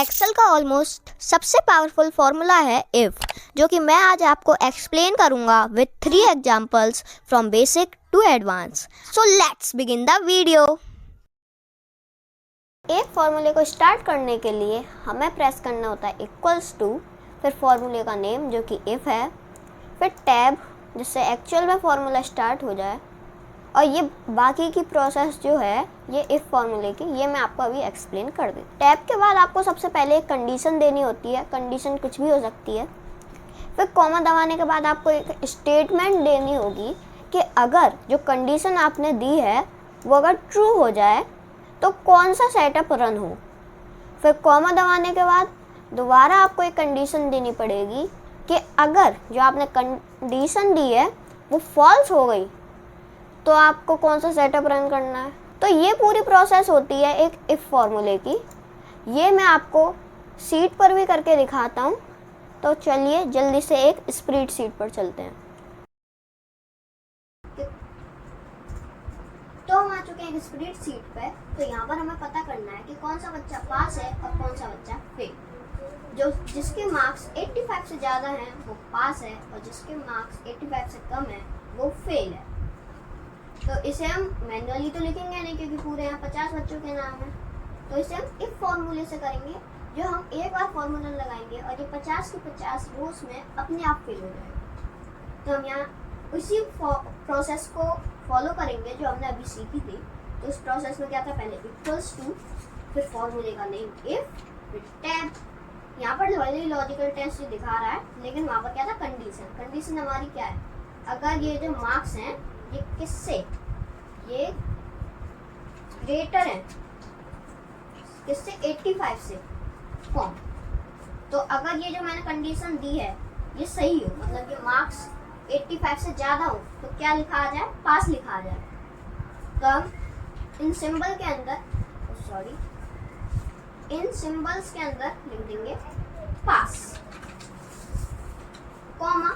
Excel का almost सबसे powerful formula है इफ़, जो कि मैं आज आपको एक्सप्लेन करूंगा with 3 examples from basic to advance. So let's begin the video. एक फॉर्मूले को स्टार्ट करने के लिए हमें प्रेस करना होता है इक्वल्स टू, फिर फॉर्मूले का नेम जो कि इफ़ है, फिर टैब जिससे एक्चुअल में फॉर्मूला स्टार्ट हो जाए, और ये बाकी की प्रोसेस जो है ये इफ़ फॉर्मूले की, ये मैं आपको अभी एक्सप्लेन कर दूँ। टैब के बाद आपको सबसे पहले एक कंडीशन देनी होती है, कंडीशन कुछ भी हो सकती है। फिर कॉमा दबाने के बाद आपको एक स्टेटमेंट देनी होगी कि अगर जो कंडीशन आपने दी है वो अगर ट्रू हो जाए तो कौन सा सेटअप रन हो। फिर कॉमा दबाने के बाद दोबारा आपको एक कंडीशन देनी पड़ेगी कि अगर जो आपने कंडीशन दी है वो फॉल्स हो गई तो आपको कौन सा सेटअप रन करना है। तो ये पूरी प्रोसेस होती है एक इफ़ फॉर्मूले की। ये मैं आपको शीट पर भी करके दिखाता हूँ। तो चलिए जल्दी से एक स्प्रेडशीट पर चलते हैं। तो हम आ चुके हैं एक स्प्रेडशीट पे। तो यहाँ पर हमें पता करना है कि कौन सा बच्चा पास है और कौन सा बच्चा फेल। जो जिसके मार्क्स 85 से ज़्यादा हैं वो पास है, और जिसके मार्क्स 85 से कम है वो फेल है। तो इसे हम मैन्युअली तो लिखेंगे नहीं क्योंकि पूरे यहाँ 50 बच्चों के नाम हैं। तो इसे हम इफ फॉर्मूले से करेंगे, जो हम एक बार फॉर्मूला लगाएंगे और ये 50 के 50 रोज में अपने आप फिल हो जाएगा। तो हम यहाँ उसी प्रोसेस को फॉलो करेंगे जो हमने अभी सीखी थी। तो उस प्रोसेस में क्या था, पहले इक्वल्स टू, फिर फॉर्मूले का नेम इफ, फिर टैब। यहाँ पर वही लॉजिकल टेस्ट दिखा रहा है, लेकिन वहाँ पर क्या था, कंडीशन। कंडीशन हमारी क्या है, अगर ये जो मार्क्स हैं ये किससे, ये ग्रेटर है किससे, 85 से कम। तो अगर ये जो मैंने कंडीशन दी है ये सही हो, मतलब ये मार्क्स 85 से ज़्यादा हो, तो क्या लिखा आ जाए, पास लिखा आ जाए। तो हम इन सिंबल के अंदर इन सिंबल्स के अंदर लिख देंगे पास, कॉमा।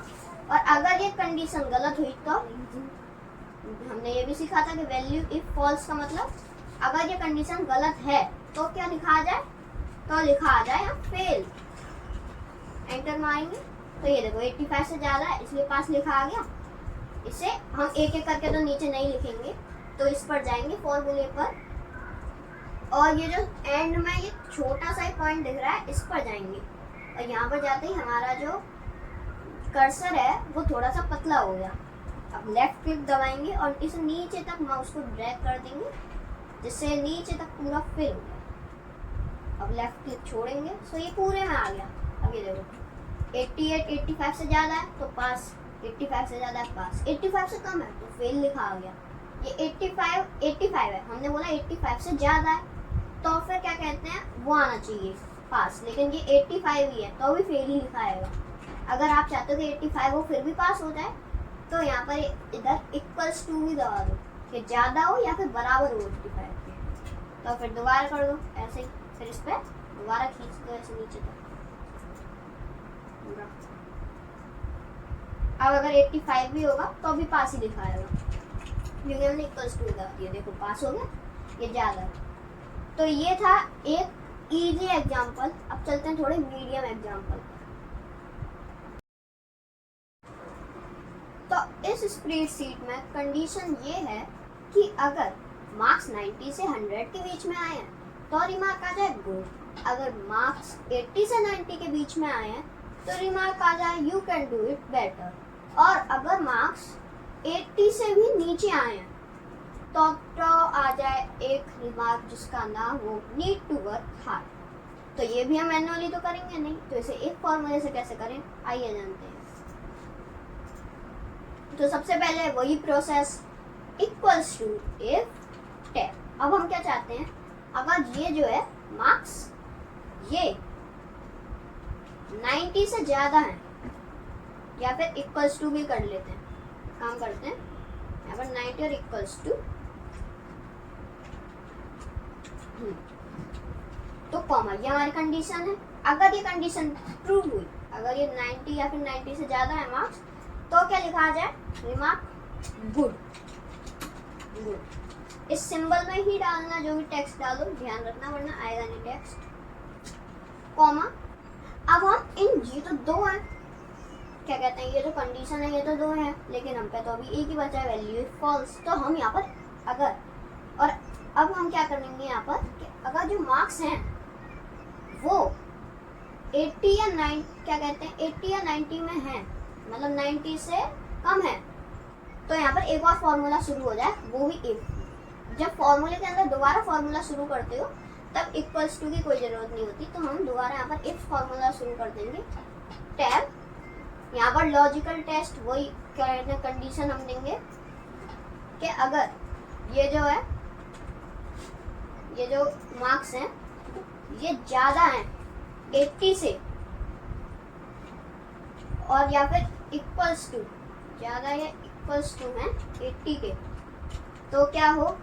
और अगर ये कंडीशन गलत हुई तो हमने ये भी सीखा था कि वैल्यू इफ फॉल्स का मतलब अगर ये कंडीशन गलत है तो क्या लिखा आ जाए, तो लिखा आ जाए यहाँ फेल। एंटर मारेंगे तो ये देखो 85 से ज़्यादा है इसलिए पास लिखा आ गया। इसे हम एक एक करके तो नीचे नहीं लिखेंगे, तो इस पर जाएंगे फॉर्मूले पर, और ये जो एंड में ये छोटा सा पॉइंट दिख रहा है इस पर जाएंगे। और यहाँ पर जाते ही हमारा जो कर्सर है वो थोड़ा सा पतला हो गया। अब लेफ्ट क्लिक दबाएंगे और इस नीचे तक माउस को ड्रैग कर देंगे जिससे नीचे तक पूरा फिल हो गया। अब लेफ्ट क्लिक छोड़ेंगे तो ये पूरे में आ गया। अब ये देखो 88 85 से ज़्यादा है तो पास, 85 से ज़्यादा है पास, 85 से कम है तो फेल लिखा आ गया। ये 85 है, हमने बोला 85 से ज़्यादा है तो फिर क्या कहते हैं, वो आना चाहिए पास, लेकिन ये 85 ही है तो भी फेल ही लिखा आएगा। अगर आप चाहते हो कि 85 हो फिर भी पास हो जाए तो यहाँ पर इधर इक्वल्स टू भी दबा दो कि ज़्यादा हो या फिर बराबर हो 85 के। तो फिर दोबारा कर दो ऐसे ही, फिर इस पर दोबारा खींच दो ऐसे नीचे तक पूरा। अब अगर 85 भी होगा तो भी पास ही दिखाएगा क्योंकि हमने इक्वल्स टू दबा दिया। देखो पास हो गया, ये ज़्यादा है। तो ये था एक इजी एग्जाम्पल। अब चलते हैं थोड़े मीडियम एग्जाम्पल। तो इस स्प्रेडशीट में कंडीशन ये है कि अगर मार्क्स 90 से 100 के बीच में आए हैं तो रिमार्क आ जाए गुड। अगर मार्क्स 80 से 90 के बीच में आए हैं तो रिमार्क आ जाए you can do it better. और अगर मार्क्स 80 से भी नीचे आए हैं तो आ जाए एक रिमार्क जिसका नाम हो नीड टू वर्क हार्ड। तो ये भी हम मैन्युअली तो करेंगे नहीं, तो इसे एक फॉर्मूले से कैसे करें आइए जानते हैं। तो सबसे पहले वही process equals to if tab. अब हम क्या चाहते हैं, अगर ये जो है मार्क्स ये 90 से ज़्यादा है, या फिर इक्वल्स टू भी कर लेते हैं, काम करते हैं यहाँ पर 90 और इक्वल्स टू, तो कॉमा, ये हमारी कंडीशन है। अगर ये कंडीशन ट्रू हुई, अगर ये 90 या फिर 90 से ज़्यादा है मार्क्स, तो क्या लिखा आ जाए, रिमार्क गुड। इस सिंबल में ही डालना, जो भी टेक्स्ट डालो ध्यान रखना वरना आएगा नहीं टेक्स्ट। कॉमा। अब हम ये तो दो हैं, क्या कहते हैं, ये जो कंडीशन है ये तो दो है, लेकिन हम पे तो अभी एक ही बचा है, वैल्यू इफ फॉल्स। तो हम यहाँ पर अगर, और अब हम क्या करेंगे यहाँ पर कि अगर जो मार्क्स हैं वो 80 या 9 क्या कहते हैं 80 या 90 में है, मतलब 90 से कम है, तो यहाँ पर एक और फॉर्मूला शुरू हो जाए, वो भी इफ। जब फॉर्मूले के अंदर दोबारा फॉर्मूला शुरू करते हो तब इक्वल्स टू की कोई ज़रूरत नहीं होती, तो हम दोबारा यहाँ पर इफ फॉर्मूला शुरू कर देंगे। टैब, यहाँ पर लॉजिकल टेस्ट, वही कंडीशन हम देंगे कि अगर ये जो है, ये जो मार्क्स हैं ये ज़्यादा हैं 80 से, और या फिर इक्वल्स टू, ज़्यादा या इक्वल्स टू हैं 80 के, तो क्या हो,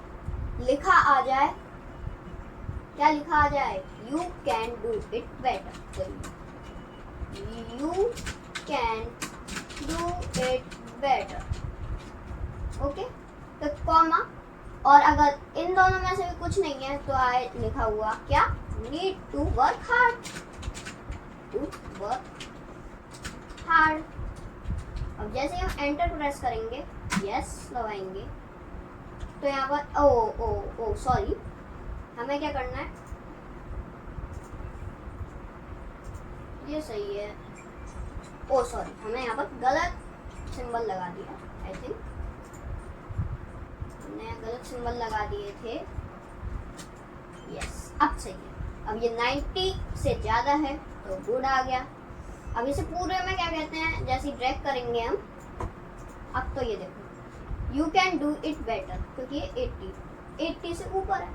लिखा आ जाए, क्या लिखा आ जाए, you can do it better, you can do it better. Okay, तो कॉमा, और अगर इन दोनों में से भी कुछ नहीं है तो आए लिखा हुआ क्या, need to work hard, to work hard. अब जैसे हम एंटर प्रेस करेंगे, यस दबाएंगे, तो यहाँ पर ओ सॉरी, हमें क्या करना है, ये सही है, ओ सॉरी, हमें यहाँ पर गलत सिंबल लगा दिया, आई थिंक हमने गलत सिंबल लगा दिए थे, यस अब सही है। अब ये 90 से ज़्यादा है तो गुड आ गया। अब इसे पूरे में क्या कहते हैं, जैसे ड्रैग करेंगे हम, अब तो ये देखो, you can do it better, क्योंकि ये 80 से ऊपर है,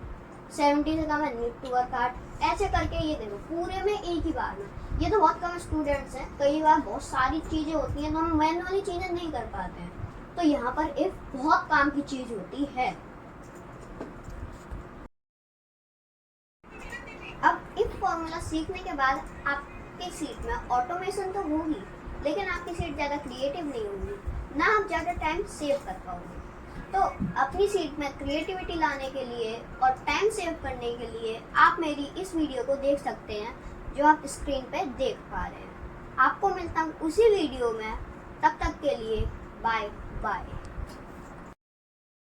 70 से कम है, नीड टू वर्क हार्ड, ऐसे करके ये देखो पूरे में एक ही बार में। ये तो बहुत कम स्टूडेंट्स हैं, कई बार बहुत सारी चीज़ें होती हैं तो हम मैनुअली चीज़ें नहीं कर पाते हैं, तो यहाँ पर इफ बहुत काम की चीज़ होती है। अब इफ फॉर्मूला सीखने के बाद आपकी सीट में ऑटोमेशन तो होगी, लेकिन आपकी सीट ज़्यादा क्रिएटिव नहीं होगी, ना आप ज़्यादा टाइम सेव कर पाओगे। तो अपनी सीट में क्रिएटिविटी लाने के लिए और टाइम सेव करने के लिए आप मेरी इस वीडियो को देख सकते हैं, जो आप स्क्रीन पे देख पा रहे हैं। आपको मिलता हूँ उसी वीडियो में, तब तक के लिए बाय बाय।